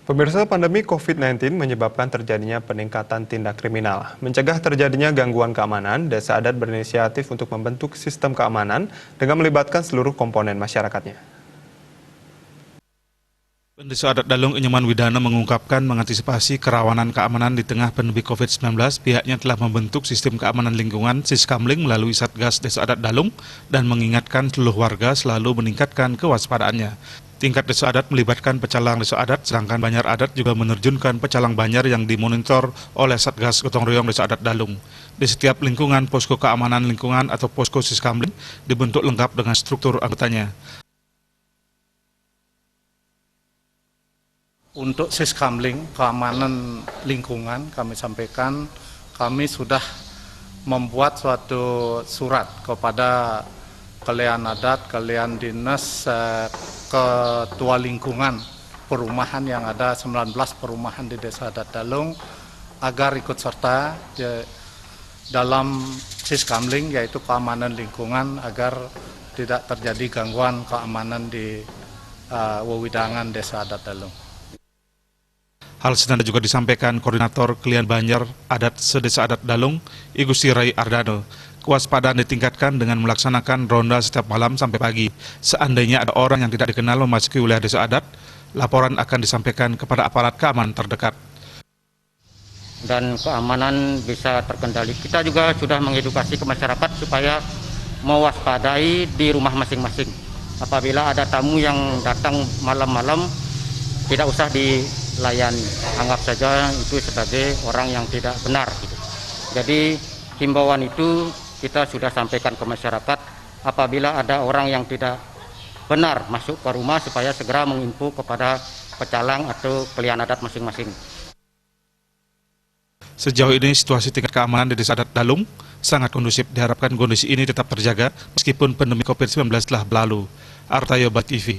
Pemirsa, pandemi COVID-19 menyebabkan terjadinya peningkatan tindak kriminal. Mencegah terjadinya gangguan keamanan, Desa Adat berinisiatif untuk membentuk sistem keamanan dengan melibatkan seluruh komponen masyarakatnya. Desa Adat Dalung Inyoman Widana mengungkapkan mengantisipasi kerawanan keamanan di tengah pandemi COVID-19, pihaknya telah membentuk sistem keamanan lingkungan Siskamling melalui Satgas Desa Adat Dalung dan mengingatkan seluruh warga selalu meningkatkan kewaspadaannya. Tingkat Desa Adat melibatkan pecalang Desa Adat, sedangkan Banjar Adat juga menerjunkan pecalang Banjar yang dimonitor oleh Satgas Gotong Royong Desa Adat Dalung. Di setiap lingkungan, posko keamanan lingkungan atau posko Siskamling dibentuk lengkap dengan struktur anggotanya. Untuk Siskamling, keamanan lingkungan, kami sampaikan, kami sudah membuat suatu surat kepada kalian adat, kalian dinas, ketua lingkungan perumahan yang ada 19 perumahan di Desa Adat Dalung agar ikut serta dalam Siskamling, yaitu keamanan lingkungan, agar tidak terjadi gangguan keamanan di wewidangan Desa Adat Dalung. Hal senada juga disampaikan Koordinator Kalian Banjar Adat Sedesa Adat Dalung, I Gusti Rai Ardano. Kewaspadaan ditingkatkan dengan melaksanakan ronda setiap malam sampai pagi. Seandainya ada orang yang tidak dikenal memasuki wilayah Desa Adat, laporan akan disampaikan kepada aparat keamanan terdekat. Dan keamanan bisa terkendali. Kita juga sudah mengedukasi ke masyarakat supaya mewaspadai di rumah masing-masing. Apabila ada tamu yang datang malam-malam, tidak usah dilayani, anggap saja itu sebagai orang yang tidak benar. Jadi himbauan itu kita sudah sampaikan ke masyarakat, apabila ada orang yang tidak benar masuk ke rumah supaya segera menginfo kepada pecalang atau kalian adat masing-masing. Sejauh ini situasi tingkat keamanan di Desa Adat Dalung sangat kondusif. Diharapkan kondisi ini tetap terjaga meskipun pandemi COVID-19 telah berlalu. Artayo TV.